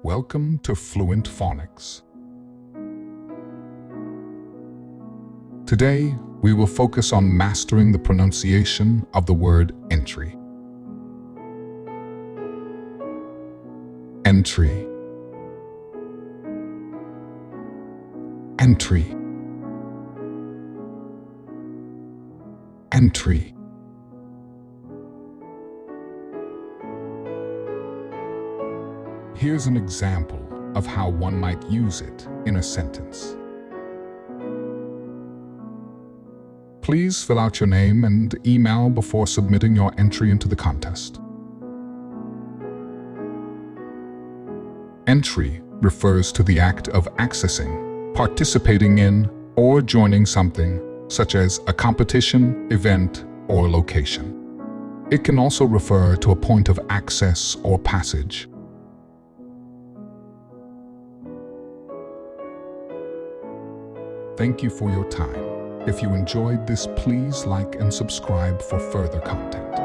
Welcome to Fluent Phonics. Today, we will focus on mastering the pronunciation of the word entry. Entry. Entry. Entry. Here's an example of how one might use it in a sentence. Please fill out your name and email before submitting your entry into the contest. Entry refers to the act of accessing, participating in, or joining something, such as a competition, event, or location. It can also refer to a point of access or passage. Thank you for your time. If you enjoyed this, please like and subscribe for further content.